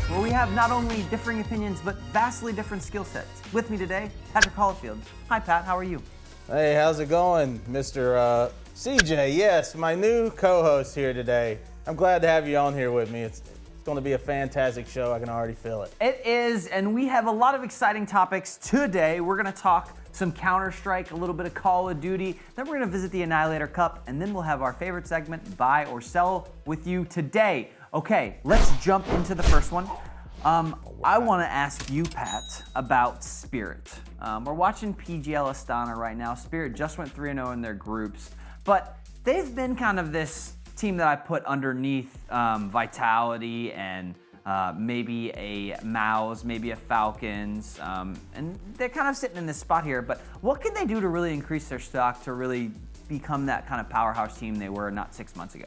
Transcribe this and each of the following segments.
Podcast, where we have not only differing opinions, but vastly different skill sets. With me today, Patrick Holifield. Hi, Pat. How are you? Hey, how's it going, Mr. CJ? Yes, my new co-host here today. I'm glad to have you on here with me. It's going to be a fantastic show. I can already feel it. It is, and we have a lot of exciting topics today. We're going to talk some Counter-Strike, a little bit of Call of Duty, then we're going to visit the Annihilator Cup, and then we'll have our favorite segment, Buy or Sell, with you today. Okay, let's jump into the first one. I want to ask you, Pat, about Spirit. We're watching PGL Astana right now. Spirit just went 3-0 in their groups, but they've been kind of this team that I put underneath Vitality and maybe a Mouse, maybe a Falcons, and they're kind of sitting in this spot here, but what can they do to really increase their stock to really become that kind of powerhouse team they were not 6 months ago?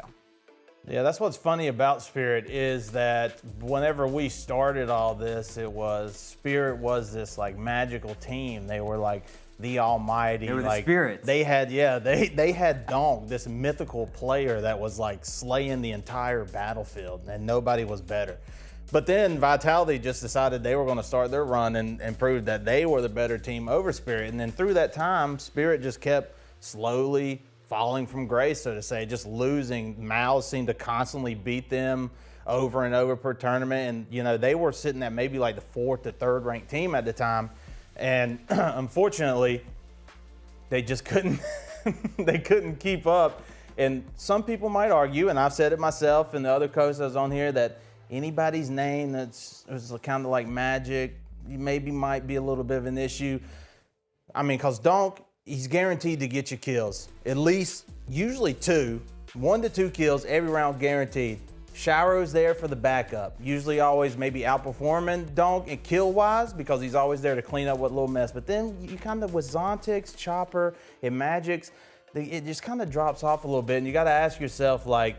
Yeah, that's what's funny about Spirit is that whenever we started all this, Spirit was this like magical team. They were like the almighty. They were like, the spirits. They had Donk, this mythical player that was like slaying the entire battlefield, and nobody was better. But then Vitality just decided they were going to start their run and prove that they were the better team over Spirit. And then through that time, Spirit just kept slowly falling from grace, so to say, just losing. Mouse seemed to constantly beat them over and over per tournament. And, you know, they were sitting at maybe like the 4th to 3rd ranked team at the time. And unfortunately, they just couldn't, they couldn't keep up. And some people might argue, and I've said it myself and the other coaches I was on here, that anybody's name that's kind of like Magic maybe might be a little bit of an issue. I mean, because Donk, he's guaranteed to get you kills. At least, usually 1 to 2 kills every round guaranteed. Shyro's there for the backup. Usually always maybe outperforming Donk and kill-wise because he's always there to clean up what little mess. But then you kind of, with Zontix, Chopper, and Magix, it just kind of drops off a little bit. And you got to ask yourself, like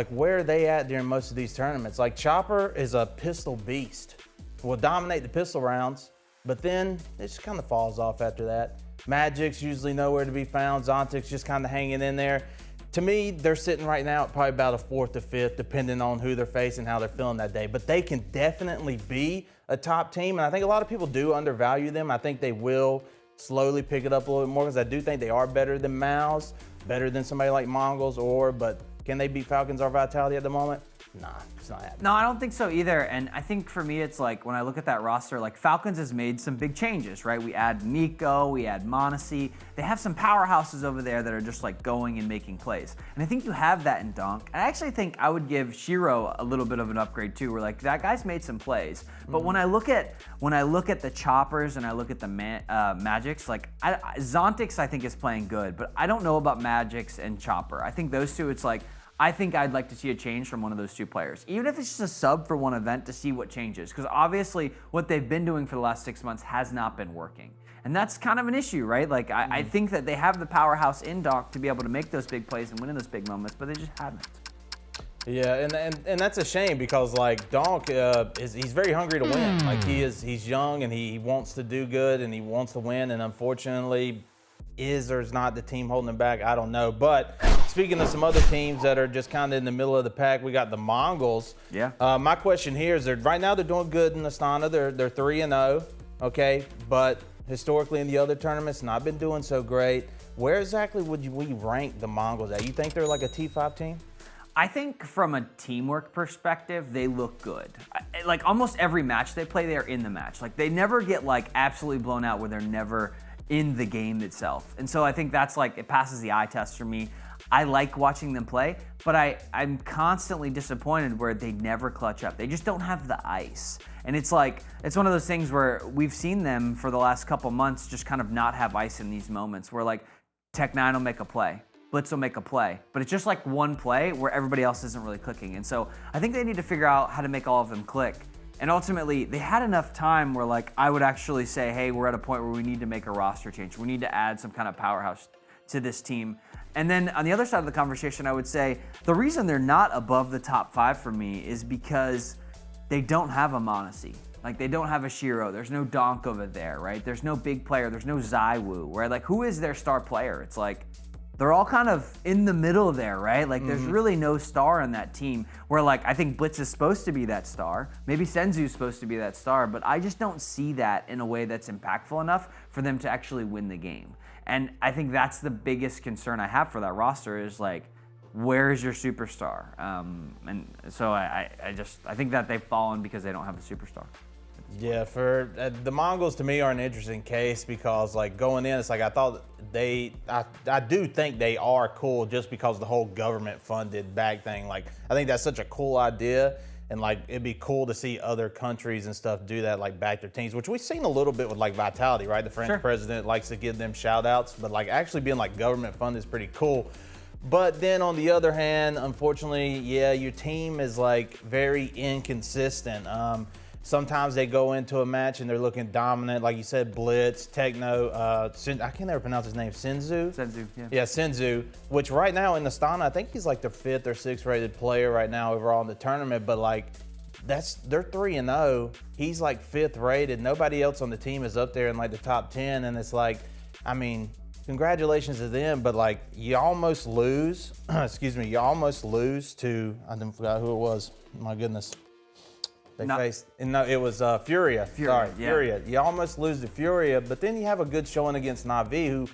where are they at during most of these tournaments? Like Chopper is a pistol beast. Will dominate the pistol rounds, but then it just kind of falls off after that. Magic's usually nowhere to be found. Zontix just kind of hanging in there. To me, they're sitting right now at probably about a 4th to 5th, depending on who they're facing, how they're feeling that day. But they can definitely be a top team, and I think a lot of people do undervalue them. I think they will slowly pick it up a little bit more because I do think they are better than Mouse, better than somebody like Mongolz, but can they beat Falcons or Vitality at the moment? Nah, it's not happening. No, I don't think so either. And I think for me, it's like when I look at that roster, like Falcons has made some big changes, right? We add Nico, we add Monacy. They have some powerhouses over there that are just like going and making plays. And I think you have that in Donk. I actually think I would give Shiro a little bit of an upgrade too, where like that guy's made some plays. But when I look at the Choppers and I look at the Magics, like Zontix I think is playing good, but I don't know about Magix and Chopper. I think those two, it's like, I think I'd like to see a change from one of those two players, even if it's just a sub for one event to see what changes. Because obviously what they've been doing for the last 6 months has not been working. And that's kind of an issue, right? Like I think that they have the powerhouse in Donk to be able to make those big plays and win in those big moments, but they just haven't. Yeah, and that's a shame because like Donk he's very hungry to win. Like he's young and he wants to do good and he wants to win, and unfortunately is or is not the team holding him back, I don't know. But speaking of some other teams that are just kind of in the middle of the pack, we got the Mongolz. Yeah. My question here is, right now they're doing good in Astana. They're 3-0, okay? But historically in the other tournaments, not been doing so great. Where exactly would we rank the Mongolz at? You think they're like a T5 team? I think from a teamwork perspective, they look good. Like almost every match they play, they're in the match. Like they never get like absolutely blown out where they're never in the game itself. And so I think that's like, it passes the eye test for me. I like watching them play, but I'm constantly disappointed where they never clutch up. They just don't have the ice. And it's like, it's one of those things where we've seen them for the last couple months just kind of not have ice in these moments where like Tech9 will make a play, Blitz will make a play, but it's just like one play where everybody else isn't really clicking. And so I think they need to figure out how to make all of them click. And ultimately, they had enough time where like I would actually say, hey, we're at a point where we need to make a roster change. We need to add some kind of powerhouse to this team. And then on the other side of the conversation, I would say the reason they're not above the top 5 for me is because they don't have a Monacy. Like they don't have a Shiro. There's no Donk over there, right? There's no big player. There's no Zywoo. Where like, who is their star player? It's like they're all kind of in the middle there, right? Like there's really no star on that team where like I think Blitz is supposed to be that star. Maybe Senzu's supposed to be that star, but I just don't see that in a way that's impactful enough for them to actually win the game. And I think that's the biggest concern I have for that roster is like, where is your superstar? And so I think that they've fallen because they don't have a superstar. Yeah, for the Mongols to me are an interesting case because like going in, it's like I thought I do think they are cool just because of the whole government funded back thing. Like I think that's such a cool idea, and like it'd be cool to see other countries and stuff do that, like back their teams, which we've seen a little bit with like Vitality, right? The French president likes to give them shout outs, but like actually being like government funded is pretty cool. But then on the other hand, unfortunately, yeah, your team is like very inconsistent. Sometimes they go into a match and they're looking dominant, like you said, Blitz, Techno, I can't ever pronounce his name, Senzu? Senzu, yeah. Yeah, Senzu, which right now in Astana, I think he's like the 5th or 6th rated player right now overall in the tournament, but like, they're 3-0. He's like 5th rated. Nobody else on the team is up there in like the top 10, and it's like, I mean, congratulations to them, but like, you almost lose, you almost lose to, I forgot who it was, my goodness. They faced, no, it was Furia. Sorry, yeah. Furia. You almost lose to Furia, but then you have a good showing against Na'Vi, who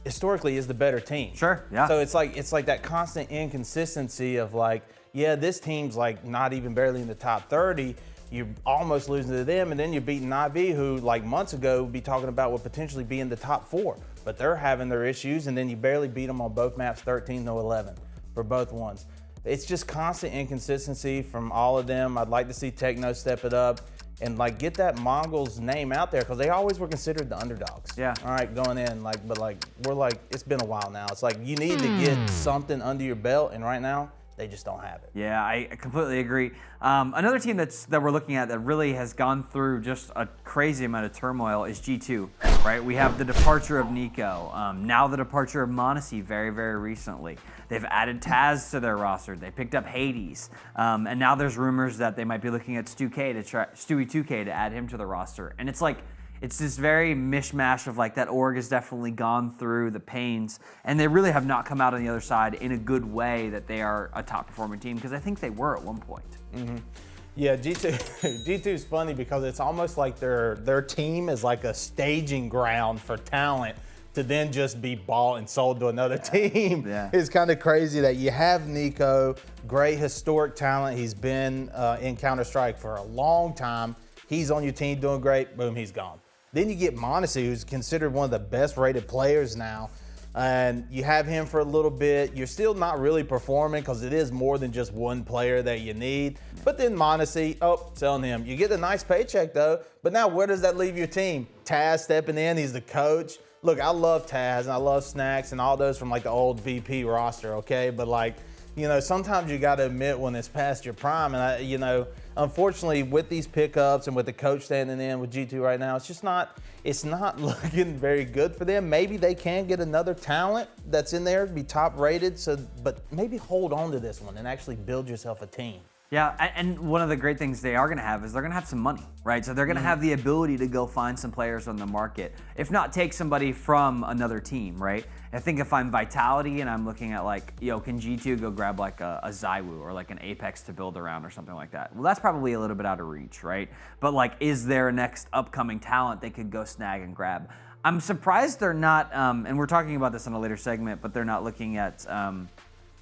historically is the better team. Sure, yeah. So it's like that constant inconsistency of like, yeah, this team's like not even barely in the top 30. You're almost losing to them, and then you're beating Na'Vi, who like months ago would be talking about would potentially be in the top 4. But they're having their issues, and then you barely beat them on both maps, 13-11 for both ones. It's just constant inconsistency from all of them. I'd like to see Techno step it up and like get that Mongols name out there because they always were considered the underdogs. Yeah. All right, going in, like, but like we're like, it's been a while now. It's like you need to get something under your belt, and right now they just don't have it. Yeah, I completely agree. Another team that we're looking at that really has gone through just a crazy amount of turmoil is G2, right? We have the departure of Nico, now the departure of Monacy very, very recently. They've added Taz to their roster. They picked up Hades, and now there's rumors that they might be looking at Stewie2K to add him to the roster. And it's like, it's this very mishmash of like that org has definitely gone through the pains, and they really have not come out on the other side in a good way that they are a top performing team, because I think they were at one point. Yeah, G2 is funny because it's almost like their team is like a staging ground for talent to then just be bought and sold to another team. Yeah. It's kind of crazy that you have Nico, great historic talent. He's been in Counter-Strike for a long time. He's on your team doing great, boom, he's gone. Then you get Monacy, who's considered one of the best rated players now, and you have him for a little bit. You're still not really performing because it is more than just one player that you need. But then Monacy, selling him. You get a nice paycheck though, but now where does that leave your team? Taz stepping in, he's the coach. Look, I love Taz and I love Snacks and all those from like the old VP roster, okay? But like, you know, sometimes you got to admit when it's past your prime. And unfortunately, with these pickups and with the coach standing in with G2 right now, it's not looking very good for them. Maybe they can get another talent that's in there, be top rated. But maybe hold on to this one and actually build yourself a team. Yeah, and one of the great things they are going to have is they're going to have some money, right? So they're going to have the ability to go find some players on the market, if not take somebody from another team, right? I think if I'm Vitality and I'm looking at like, can G2 go grab like a Zywoo or like an Apex to build around or something like that? Well, that's probably a little bit out of reach, right? But like, is there a next upcoming talent they could go snag and grab? I'm surprised they're not, and we're talking about this in a later segment, but they're not looking at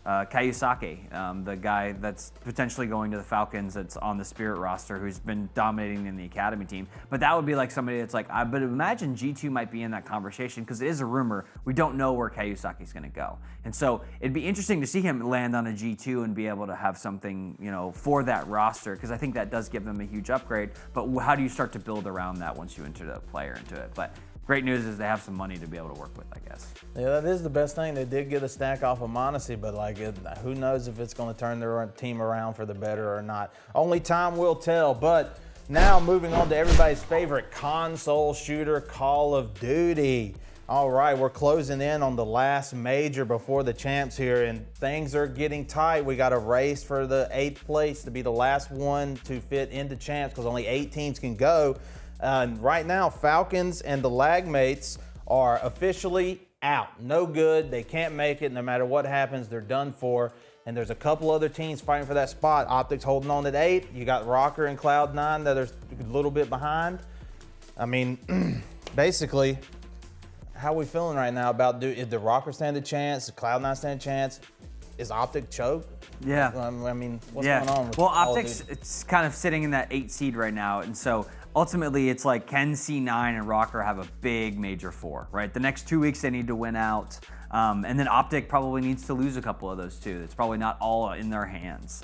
Kayusake, the guy that's potentially going to the Falcons that's on the Spirit roster, who's been dominating in the academy team. But that would be like somebody that's like, but imagine G2 might be in that conversation, because it is a rumor. We don't know where Kayusake's going to go. And so it'd be interesting to see him land on a G2 and be able to have something, for that roster, because I think that does give them a huge upgrade. But how do you start to build around that once you enter the player into it? But great news is they have some money to be able to work with, I guess. Yeah, that is the best thing. They did get a stack off of Monacy, but like, who knows if it's going to turn their team around for the better or not. Only time will tell. But now moving on to everybody's favorite console shooter, Call of Duty. All right, we're closing in on the last major before the champs here, and things are getting tight. We got a race for the 8th place to be the last one to fit into champs, because only 8 teams can go. Right now, Falcons and the LAG mates are officially out. No good. They can't make it. No matter what happens, they're done for. And there's a couple other teams fighting for that spot. Optic's holding on at 8. You got Rocker and Cloud9 that are a little bit behind. I mean, basically, how are we feeling right now about is the Rocker stand a chance? Does Cloud9 stand a chance? Is Optic choke? Yeah. I mean, what's going on with Well, Optic's it's kind of sitting in that 8 seed right now, and so ultimately it's like can C9 and Rocker have a big major 4, right? The next 2 weeks they need to win out, and then Optic probably needs to lose a couple of those too. It's probably not all in their hands.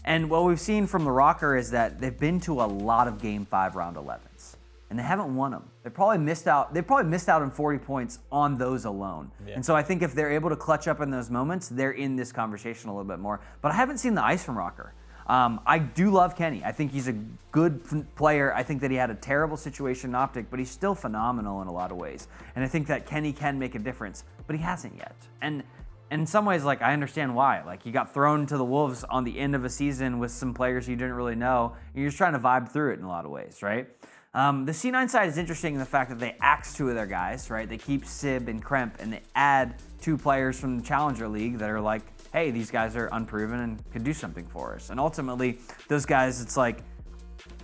And what we've seen from the Rocker is that they've been to a lot of Game 5 round 11s. And they haven't won them. They probably missed out on 40 points on those alone. Yeah. And so I think if they're able to clutch up in those moments, they're in this conversation a little bit more. But I haven't seen the ice from Rocker. I do love Kenny. I think he's a good player. I think that he had a terrible situation in Optic, but he's still phenomenal in a lot of ways. And I think that Kenny can make a difference, but he hasn't yet. And in some ways, like, I understand why. Like, you got thrown to the Wolves on the end of a season with some players you didn't really know, and you're just trying to vibe through it in a lot of ways, right? The C9 side is interesting in the fact that they axe 2 of their guys, right? They keep Sib and Kremp, and they add 2 players from the Challenger League that are like, hey, these guys are unproven and could do something for us. And ultimately, those guys, it's like,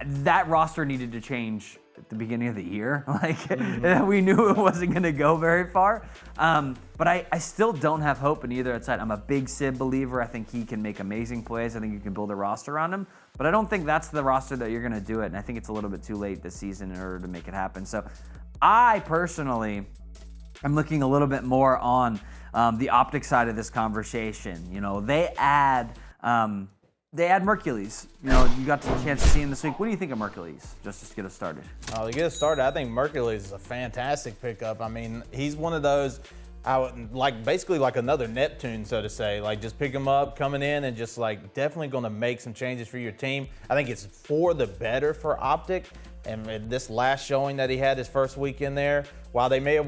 that roster needed to change at the beginning of the year. Like, we knew it wasn't going to go very far. But I still don't have hope in either side. I'm a big Sib believer. I think he can make amazing plays. I think you can build a roster around him. But I don't think that's the roster that you're going to do it. And I think it's a little bit too late this season in order to make it happen. So I personally am looking a little bit more on the Optic side of this conversation. You know, they add Mercules. You know, you got the chance to see him this week. What do you think of Mercules, just to get us started? To get us started, I think Mercules is a fantastic pickup. I mean, he's one of those, basically like another Neptune, so to say. Like, just pick him up, coming in, and just like definitely going to make some changes for your team. I think it's for the better for Optic. And this last showing that he had his first week in there, while they may have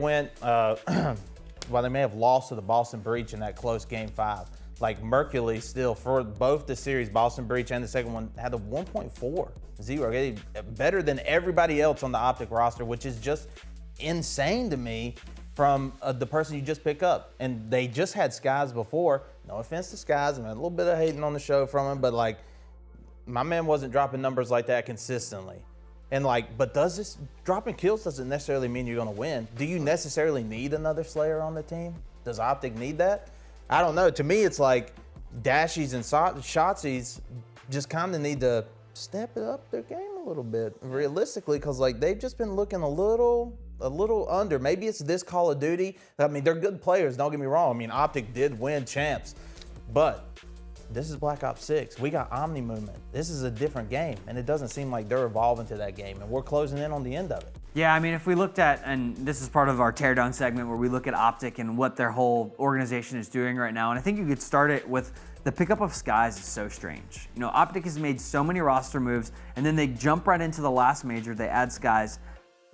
lost to the Boston Breach in that close Game 5, like Mercules still, for both the series, Boston Breach and the second one, had a 1.40, better than everybody else on the Optic roster, which is just insane to me from the person you just pick up. And they just had Skies before. No offense to Skies, I mean, a little bit of hating on the show from him, but like, my man wasn't dropping numbers like that consistently. And like, but dropping kills doesn't necessarily mean you're gonna win. Do you necessarily need another Slayer on the team? Does Optic need that? I don't know. To me, it's like Dashies and Shotsies just kind of need to step it up their game a little bit, realistically, because like they've just been looking a little under. Maybe it's this Call of Duty. I mean, they're good players, don't get me wrong. I mean, Optic did win champs, but this is Black Ops 6. We got Omni movement. This is a different game, and it doesn't seem like they're evolving to that game, and we're closing in on the end of it. Yeah, I mean, if we looked at, and this is part of our Teardown segment where we look at Optic and what their whole organization is doing right now, and I think you could start it with the pickup of Skies is so strange. You know, Optic has made so many roster moves, and then they jump right into the last major, they add Skies.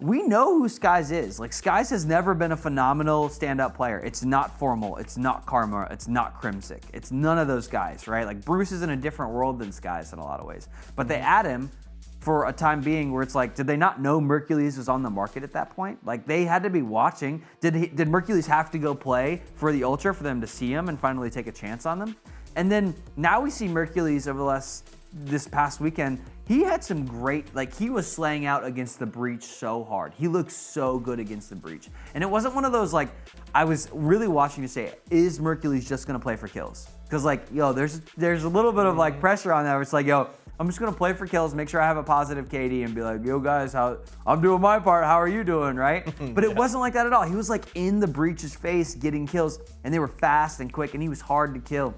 We know who Skies is. Like, Skies has never been a phenomenal standout player. It's not Formal, it's not Karma, it's not Crimsic. It's none of those guys, right? Like, Bruce is in a different world than Skies in a lot of ways. But they add him for a time being where it's like, did they not know Mercules was on the market at that point? Like, they had to be watching. Did Mercules have to go play for the Ultra for them to see him and finally take a chance on them? And then now we see Mercules over this past weekend. He had some great, like, he was slaying out against the Breach so hard. He looked so good against the Breach. And it wasn't one of those, like, I was really watching to say, is Mercules just gonna play for kills? Because, like, yo, there's a little bit of, like, pressure on that where it's like, yo, I'm just gonna play for kills, make sure I have a positive KD, and be like, yo, guys, I'm doing my part, how are you doing, right? But it wasn't like that at all. He was, like, in the Breach's face getting kills, and they were fast and quick, and he was hard to kill.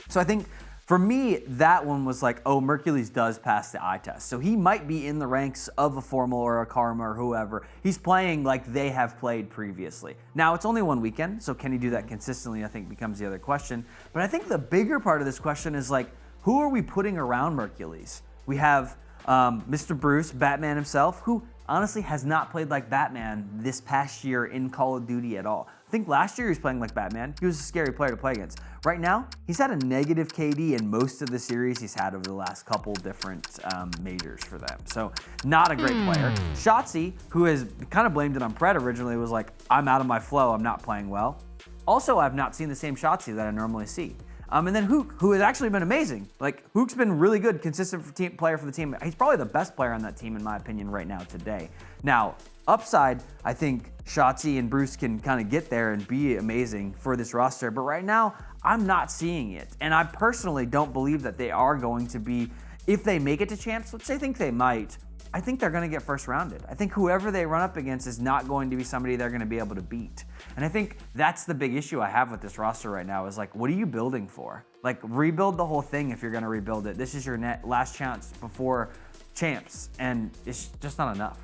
So I think, for me, that one was like, oh, Mercules does pass the eye test. So he might be in the ranks of a Formal or a Karma or whoever. He's playing like they have played previously. Now, it's only one weekend, so can he do that consistently, I think becomes the other question. But I think the bigger part of this question is like, who are we putting around Mercules? We have Mr. Bruce, Batman himself, who honestly has not played like Batman this past year in Call of Duty at all. I think last year he was playing like Batman. He was a scary player to play against. Right now, he's had a negative KD in most of the series he's had over the last couple different majors for them. So not a great player. Shotzzy, who has kind of blamed it on Pred originally, was like, I'm out of my flow, I'm not playing well. Also, I've not seen the same Shotzzy that I normally see. And then Hook, who has actually been amazing. Like, Hook's been really good, consistent player for the team. He's probably the best player on that team, in my opinion, right now today. Now, upside, I think Shotzzy and Bruce can kind of get there and be amazing for this roster. But right now, I'm not seeing it. And I personally don't believe that they are going to be, if they make it to champs, which I think they might, I think they're going to get first rounded. I think whoever they run up against is not going to be somebody they're going to be able to beat. And I think that's the big issue I have with this roster right now is like, what are you building for? Like, rebuild the whole thing if you're going to rebuild it. This is your last chance before champs, and it's just not enough.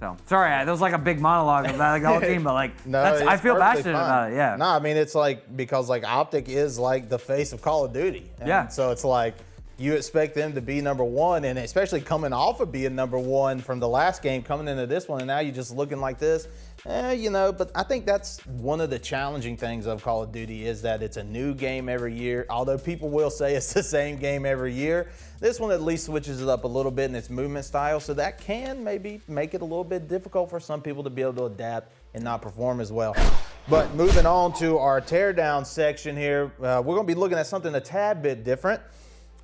So, sorry, that was like a big monologue about like the whole team, but like, no, I feel passionate about it, yeah. No, I mean, it's like, because like Optic is like the face of Call of Duty. And yeah. So it's like, you expect them to be #1, and especially coming off of being #1 from the last game, coming into this one, and now you're just looking like this. But I think that's one of the challenging things of Call of Duty is that it's a new game every year. Although people will say it's the same game every year, this one at least switches it up a little bit in its movement style, so that can maybe make it a little bit difficult for some people to be able to adapt and not perform as well. But moving on to our teardown section here, we're going to be looking at something a tad bit different.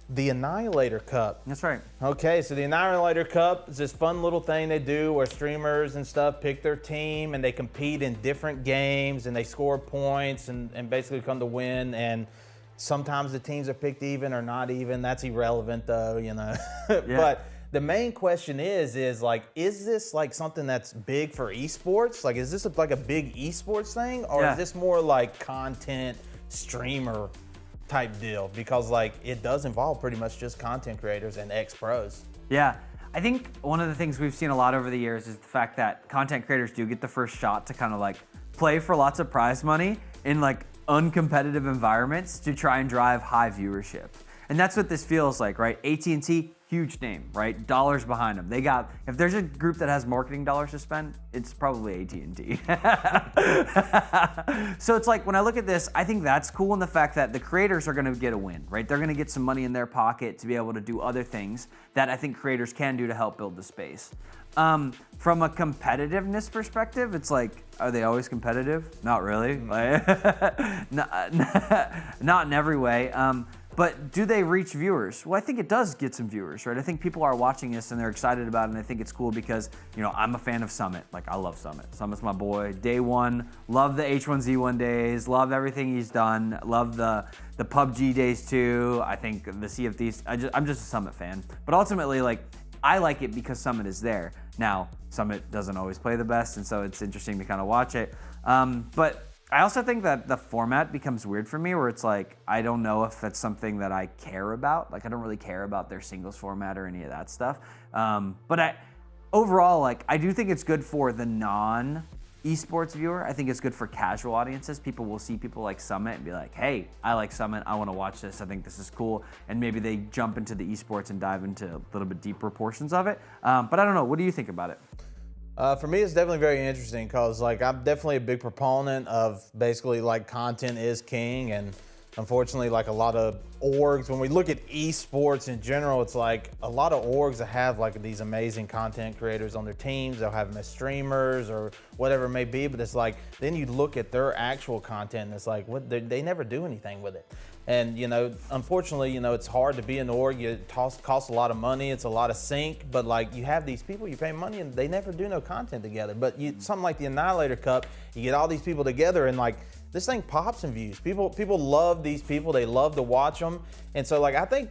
The Annihilator Cup. That's right. Okay, so the Annihilator Cup is this fun little thing they do where streamers and stuff pick their team and they compete in different games and they score points and basically come to win. And sometimes the teams are picked even or not even. That's irrelevant though, you know. Yeah. But the main question is like, is this like something that's big for esports? Like, is this like a big esports thing, or is this more like content streamer type deal? Because like it does involve pretty much just content creators and ex-pros. Yeah, I think one of the things we've seen a lot over the years is the fact that content creators do get the first shot to kind of like play for lots of prize money in like uncompetitive environments to try and drive high viewership. And that's what this feels like, right? AT&T, huge name, right? Dollars behind them. They got, if there's a group that has marketing dollars to spend, it's probably AT&T. So it's like, when I look at this, I think that's cool in the fact that the creators are gonna get a win, right? They're gonna get some money in their pocket to be able to do other things that I think creators can do to help build the space. From a competitiveness perspective, it's like, are they always competitive? Not really. Like, not in every way. But do they reach viewers? Well, I think it does get some viewers, right? I think people are watching this and they're excited about it, and I think it's cool because, you know, I'm a fan of Summit. Like, I love Summit. Summit's my boy. Day one, love the H1Z1 days, love everything he's done, love the PUBG days too. I think the CFDs, I'm just a Summit fan. But ultimately, like, I like it because Summit is there. Now, Summit doesn't always play the best, and so it's interesting to kind of watch it. But I also think that the format becomes weird for me, where it's like, I don't know if that's something that I care about. Like, I don't really care about their singles format or any of that stuff. But overall, like, I do think it's good for the non-esports viewer. I think it's good for casual audiences. People will see people like Summit and be like, hey, I like Summit. I want to watch this. I think this is cool. And maybe they jump into the esports and dive into a little bit deeper portions of it. But I don't know. What do you think about it? For me, it's definitely very interesting because, like, I'm definitely a big proponent of basically, like, content is king. And unfortunately, like, a lot of orgs, when we look at esports in general, it's like a lot of orgs that have, like, these amazing content creators on their teams. They'll have them as streamers or whatever it may be. But it's like, then you look at their actual content and it's like, what, they never do anything with it. And, you know, unfortunately, you know, it's hard to be an org. It costs a lot of money. It's a lot of sync. But, like, you have these people, you pay money, and they never do no content together. But something like the Annihilator Cup, you get all these people together, and, like, this thing pops in views. People love these people. They love to watch them. And so, like, I think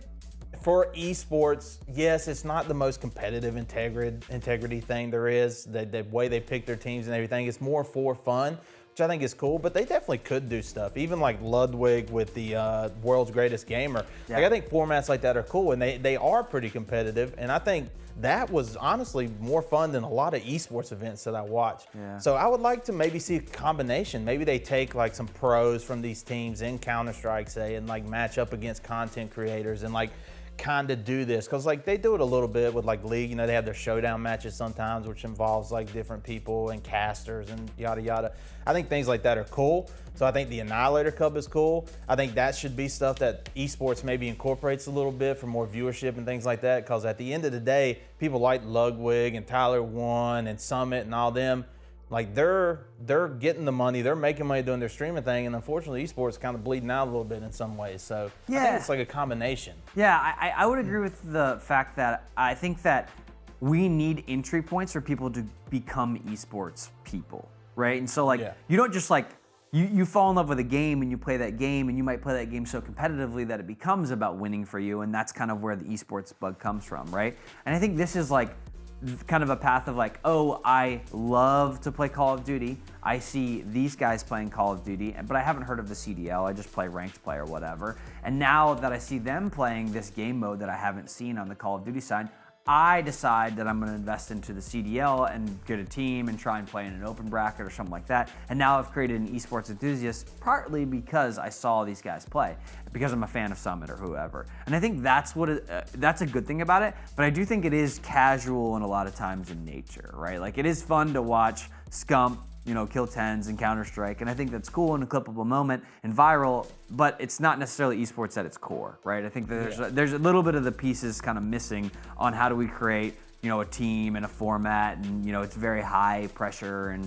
for esports, yes, it's not the most competitive integrity thing there is. The way they pick their teams and everything, it's more for fun, which I think is cool, but they definitely could do stuff. Even like Ludwig with the World's Greatest Gamer. Yeah. Like, I think formats like that are cool, and they are pretty competitive, and I think that was honestly more fun than a lot of esports events that I watch. Yeah. So I would like to maybe see a combination. Maybe they take like some pros from these teams in Counter-Strike, say, and like match up against content creators and like kind of do this, because like they do it a little bit with like League. You know, they have their showdown matches sometimes, which involves like different people and casters and yada yada. I think things like that are cool. So I think the Annihilator Cup is cool. I think that should be stuff that esports maybe incorporates a little bit for more viewership and things like that, because at the end of the day, people like Ludwig and Tyler One and Summit and all them, like they're getting the money, they're making money doing their streaming thing, and unfortunately esports kind of bleeding out a little bit in some ways. So yeah. I think it's like a combination. Yeah, I would agree with the fact that I think that we need entry points for people to become esports people, right? And so like you don't just like you fall in love with a game and you play that game, and you might play that game so competitively that it becomes about winning for you, and that's kind of where the esports bug comes from, right? And I think this is like kind of a path of like, oh, I love to play Call of Duty. I see these guys playing Call of Duty, but I haven't heard of the CDL. I just play ranked play or whatever. And now that I see them playing this game mode that I haven't seen on the Call of Duty side, I decide that I'm going to invest into the CDL and get a team and try and play in an open bracket or something like that. And now I've created an esports enthusiast partly because I saw these guys play, because I'm a fan of Summit or whoever. And I think that's that's a good thing about it. But I do think it is casual and a lot of times in nature, right? Like it is fun to watch Scump, you know, kill 10s and Counter-Strike, and I think that's cool in a clippable moment and viral, but it's not necessarily esports at its core, right? I think that there's a little bit of the pieces kind of missing on how do we create, you know, a team and a format, and you know, it's very high pressure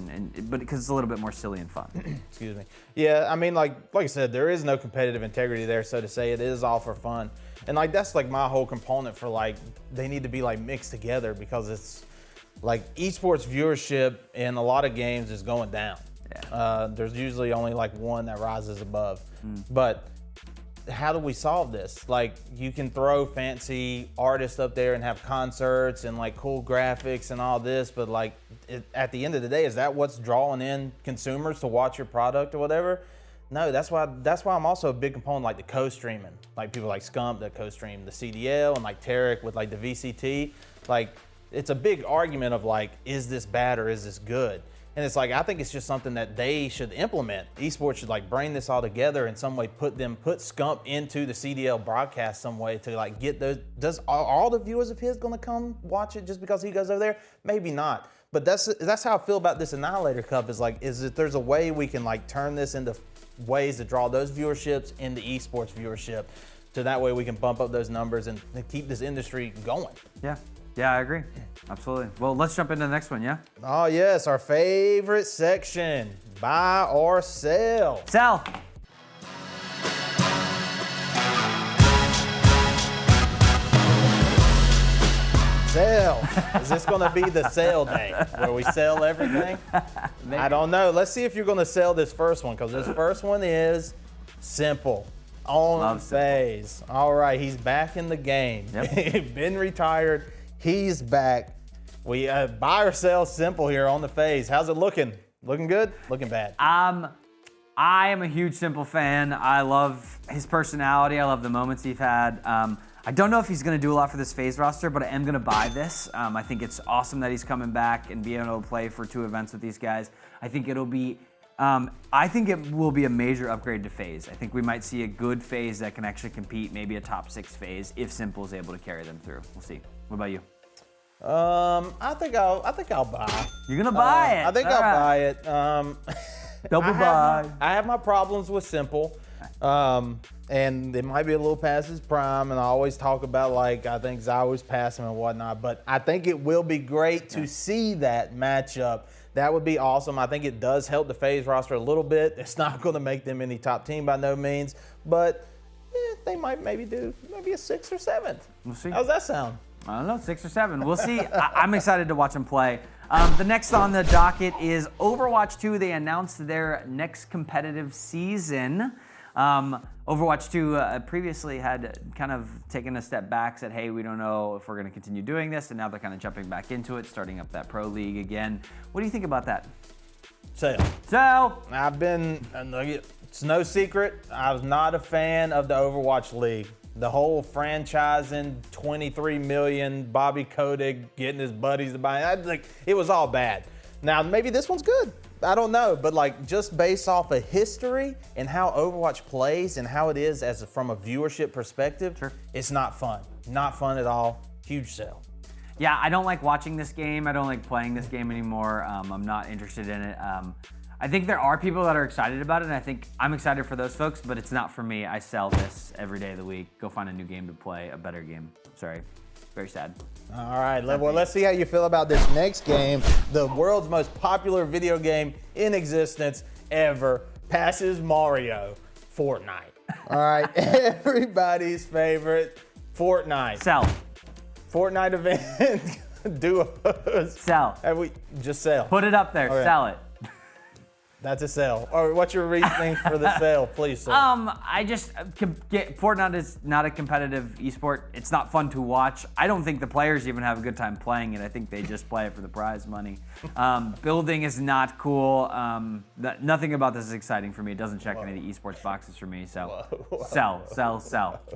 but because it's a little bit more silly and fun. Excuse me. Yeah, I mean, like I said, there is no competitive integrity there, so to say. It is all for fun, and like that's like my whole component for like they need to be like mixed together, because it's like esports viewership in a lot of games is going down. Yeah. There's usually only like one that rises above. But how do we solve this? Like you can throw fancy artists up there and have concerts and like cool graphics and all this, but like at the end of the day, is that what's drawing in consumers to watch your product or whatever? No, that's why I'm also a big component like the co-streaming. Like people like Scump that co-stream the CDL, and like Tarek with like the VCT. Like it's a big argument of like, is this bad or is this good? And it's like, I think it's just something that they should implement. Esports should like bring this all together in some way, put Scump into the CDL broadcast some way to like get those, are all the viewers of his gonna come watch it just because he goes over there? Maybe not. But that's how I feel about this Annihilator Cup, is like, is that there's a way we can like turn this into ways to draw those viewerships into esports viewership, so that way we can bump up those numbers and keep this industry going. Yeah, I agree. Absolutely. Well, let's jump into the next one, yeah? Oh, yes, our favorite section, buy or sell. Sell. Sell. Is this going to be the sale day where we sell everything? Maybe. I don't know. Let's see if you're going to sell this first one, because this first one is Simple. On FaZe. All right, he's back in the game. Yep. Been retired. He's back. We buy or sell Simple here on the FaZe. How's it looking? Looking good? Looking bad? I am a huge Simple fan. I love his personality. I love the moments he's had. I don't know if he's going to do a lot for this FaZe roster, but I am going to buy this. I think it's awesome that he's coming back and being able to play for 2 events with these guys. I think it'll be I think it will be a major upgrade to FaZe. I think we might see a good FaZe that can actually compete, maybe a top 6 FaZe, if Simple is able to carry them through. We'll see. What about you? I think I'll buy. You're gonna buy it. I think I'll buy it. Double buy. I have my problems with Simple, and it might be a little past his prime. And I always talk about like I think Zai was passing and whatnot, but I think it will be great to see that matchup. That would be awesome. I think it does help the FaZe roster a little bit. It's not going to make them any top team by no means, but they might maybe do maybe a 6th or 7th. We'll see. How's that sound? I don't know, 6 or 7. We'll see. I'm excited to watch him play. The next on the docket is Overwatch 2. They announced their next competitive season. Overwatch 2 previously had kind of taken a step back, said, hey, we don't know if we're going to continue doing this, and now they're kind of jumping back into it, starting up that pro league again. What do you think about that? Sale. It's no secret, I was not a fan of the Overwatch League. The whole franchising, 23 million, Bobby Kotick getting his buddies to buy it, it was all bad. Now, maybe this one's good. I don't know, but like just based off of history and how Overwatch plays and how it is from a viewership perspective, it's not fun. Not fun at all. Huge sell. Yeah, I don't like watching this game. I don't like playing this game anymore. I'm not interested in it. I think there are people that are excited about it, and I think I'm excited for those folks, but it's not for me. I sell this every day of the week. Go find a new game to play, a better game. Sorry. Very sad. All right, well, let's see how you feel about this next game. The world's most popular video game in existence ever, passes Mario, Fortnite. All right, everybody's favorite, Fortnite. Sell. Fortnite event, duos. Sell. Just sell. Put it up there, sell it. That's a sell. Or what's your reasoning for the sale, please, sir? I just Fortnite is not a competitive esport. It's not fun to watch. I don't think the players even have a good time playing it. I think they just play it for the prize money. Building is not cool. Nothing about this is exciting for me. It doesn't check any of the esports boxes for me. So sell.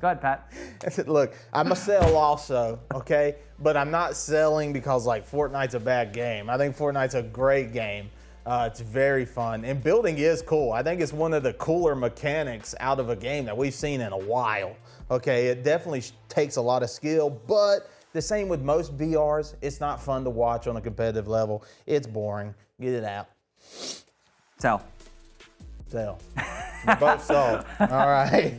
Go ahead, Pat. Look, I'm a sell also, okay? But I'm not selling because like Fortnite's a bad game. I think Fortnite's a great game. It's very fun, and building is cool. I think it's one of the cooler mechanics out of a game that we've seen in a while. Okay, it definitely takes a lot of skill, but the same with most VRs. It's not fun to watch on a competitive level. It's boring. Get it out. Sell. Sell. We're both sold. All right.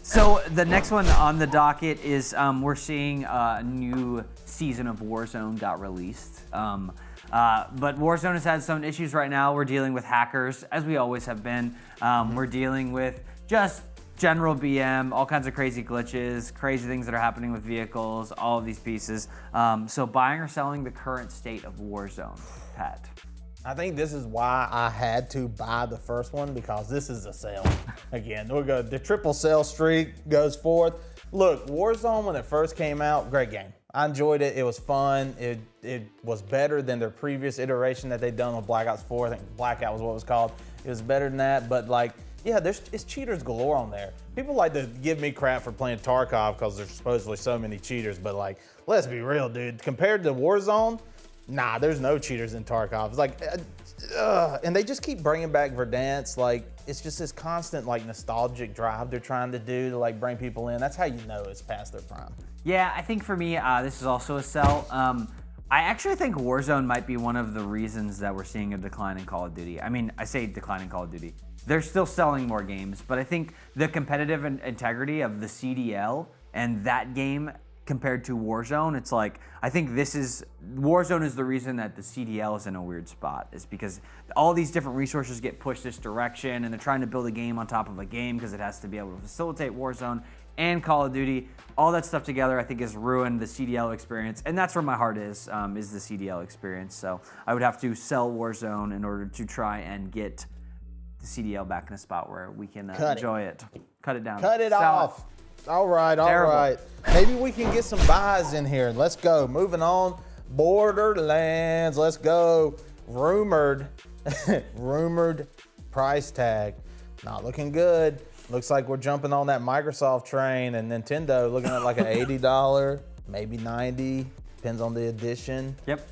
So the next one on the docket is we're seeing a new season of Warzone got released. But Warzone has had some issues right now. We're dealing with hackers, as we always have been. We're dealing with just general BM, all kinds of crazy glitches, crazy things that are happening with vehicles, all of these pieces. So buying or selling the current state of Warzone, Pat? I think this is why I had to buy the first one, because this is a sale. Again, the triple sell streak goes forth. Look, Warzone, when it first came out, great game. I enjoyed it. It was fun. It was better than their previous iteration that they'd done with Black Ops 4. I think Blackout was what it was called. It was better than that, but like, yeah, it's cheaters galore on there. People like to give me crap for playing Tarkov because there's supposedly so many cheaters, but like, let's be real, dude. Compared to Warzone, nah, there's no cheaters in Tarkov. It's like, and they just keep bringing back Verdansk. Like, it's just this constant like nostalgic drive they're trying to do to like bring people in. That's how you know it's past their prime. Yeah, I think for me, this is also a sell. I actually think Warzone might be one of the reasons that we're seeing a decline in Call of Duty. I mean, I say decline in Call of Duty. They're still selling more games, but I think the competitive integrity of the CDL and that game compared to Warzone, it's like, I think Warzone is the reason that the CDL is in a weird spot, is because all these different resources get pushed this direction, and they're trying to build a game on top of a game because it has to be able to facilitate Warzone and Call of Duty. All that stuff together, I think, has ruined the CDL experience, and that's where my heart is the CDL experience. So I would have to sell Warzone in order to try and get the CDL back in a spot where we can enjoy it. Cut it down. Cut it off. All right, all right. Maybe we can get some buys in here. Let's go. Moving on. Borderlands. Let's go. Rumored price tag. Not looking good. Looks like we're jumping on that Microsoft train, and Nintendo looking at like an $80, maybe $90. Depends on the edition. Yep.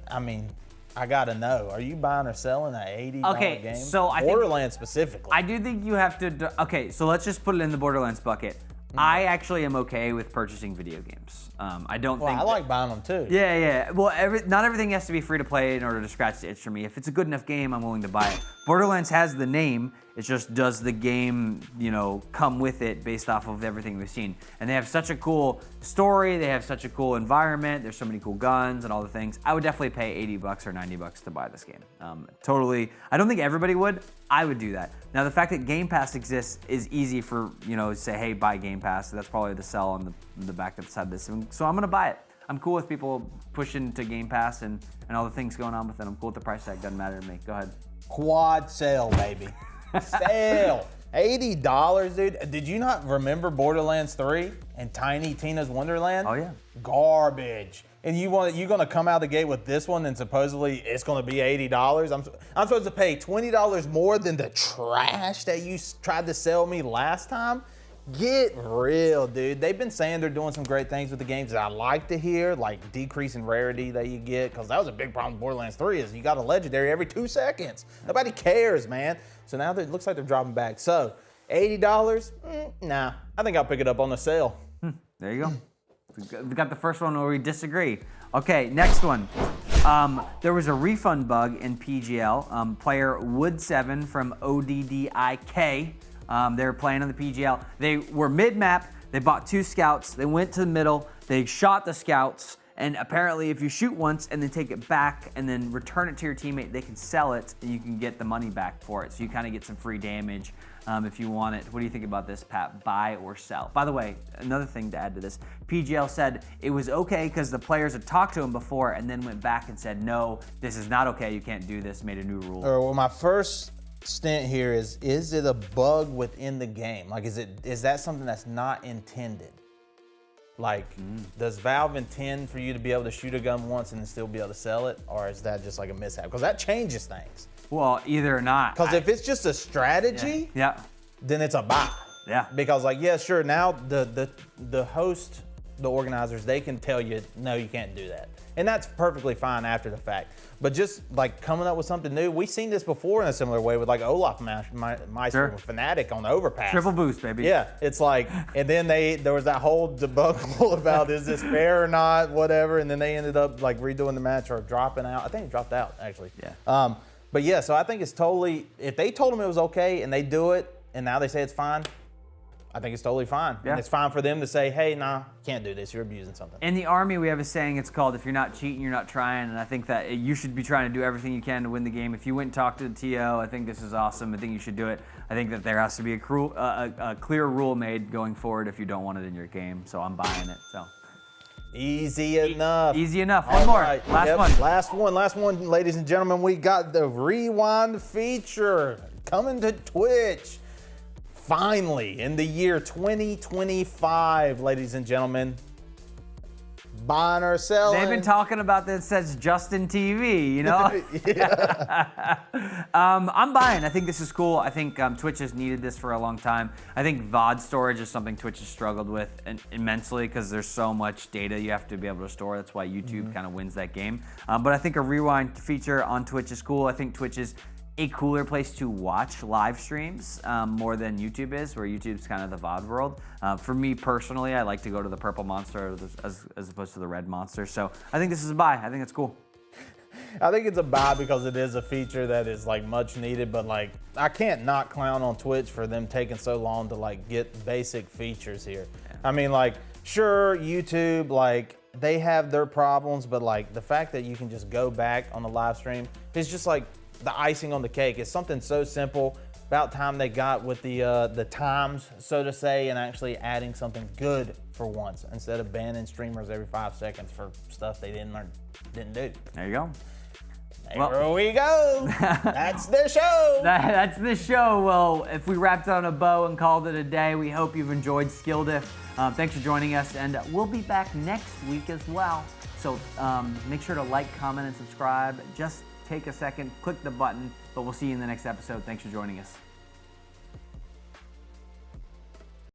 I mean, I gotta know. Are you buying or selling an $80 game? So I Borderlands specifically. I do think you have to. Okay, so let's just put it in the Borderlands bucket. I actually am okay with purchasing video games. I don't think. I like buying them too. Yeah, yeah. Well, not everything has to be free to play in order to scratch the itch for me. If it's a good enough game, I'm willing to buy it. Borderlands has the name. It's just, does the game, come with it based off of everything we've seen? And they have such a cool story. They have such a cool environment. There's so many cool guns and all the things. I would definitely pay $80 or $90 to buy this game. Totally. I don't think everybody would. I would do that. Now, the fact that Game Pass exists is easy for, say, hey, buy Game Pass. So that's probably the sell on the back of the side of this. So I'm going to buy it. I'm cool with people pushing to Game Pass and all the things going on with it. I'm cool with the price tag. Doesn't matter to me. Go ahead. Quad sale, baby. Sale. $80, dude. Did you not remember Borderlands 3 and Tiny Tina's Wonderland? Oh, yeah. Garbage. And you gonna come out the gate with this one and supposedly it's gonna be $80? I'm supposed to pay $20 more than the trash that you tried to sell me last time? Get real, dude. They've been saying they're doing some great things with the games that I like to hear, like decrease in rarity that you get, because that was a big problem with Borderlands 3 is you got a legendary every 2 seconds. Nobody cares, man. So now it looks like they're dropping back. So $80? Nah, I think I'll pick it up on the sale. There you go. We got the first one where we disagree. Okay, next one. There was a refund bug in PGL. Player Wood7 from ODDIK. They were playing on the PGL. They were mid-map. They bought 2 scouts. They went to the middle. They shot the scouts. And apparently, if you shoot once and then take it back and then return it to your teammate, they can sell it and you can get the money back for it. So you kind of get some free damage if you want it. What do you think about this, Pat? Buy or sell? By the way, another thing to add to this, PGL said it was okay because the players had talked to them before and then went back and said, no, this is not okay. You can't do this, made a new rule. Well, my first stint here is it a bug within the game? Like, is that something that's not intended? Like, does Valve intend for you to be able to shoot a gun once and then still be able to sell it? Or is that just like a mishap? Because that changes things. Well, either or not. Because if it's just a strategy, then it's a buy. Yeah. Because like, yeah, sure, now the host, the organizers, they can tell you, no, you can't do that. And that's perfectly fine after the fact. But just like coming up with something new, we've seen this before in a similar way with like Olaf Meister and Fnatic on the overpass. Triple boost, baby. Yeah, it's like, and then there was that whole debacle about is this fair or not, whatever, and then they ended up like redoing the match or dropping out. I think it dropped out actually. Yeah. But yeah, so I think it's totally, if they told them it was okay and they do it and now they say it's fine, I think it's totally fine. Yeah. And it's fine for them to say, hey, nah, can't do this. You're abusing something. In the Army, we have a saying, it's called, if you're not cheating, you're not trying. And I think that you should be trying to do everything you can to win the game. If you went and talked to the TO, I think this is awesome. I think you should do it. I think that there has to be a clear rule made going forward if you don't want it in your game. So I'm buying it. So easy enough. Easy enough. One more. Right. Last one. Last one, ladies and gentlemen. We got the rewind feature coming to Twitch. Finally, in the year 2025, ladies and gentlemen, buying or selling. They've been talking about this since Justin TV, you know? I'm buying. I think this is cool. I think Twitch has needed this for a long time. I think VOD storage is something Twitch has struggled with immensely because there's so much data you have to be able to store. That's why YouTube kind of wins that game. But I think a rewind feature on Twitch is cool. I think Twitch is a cooler place to watch live streams more than YouTube is, where YouTube's kind of the VOD world. For me personally, I like to go to the purple monster as opposed to the red monster. So I think this is a buy. I think it's cool. I think it's a buy because it is a feature that is like much needed, but like I can't not clown on Twitch for them taking so long to like get basic features here. Yeah. I mean, like, sure, YouTube, like they have their problems, but like the fact that you can just go back on the live stream is just like the icing on the cake. It's something so simple. About time they got with the times, so to say, and actually adding something good for once instead of banning streamers every 5 seconds for stuff they didn't do. There you go. There we go. That's the show. That's the show. Well, if we wrapped it on a bow and called it a day, we hope you've enjoyed Skill Diff. Thanks for joining us, and we'll be back next week as well. So make sure to like, comment, and subscribe. Just take a second, click the button, but we'll see you in the next episode. Thanks for joining us.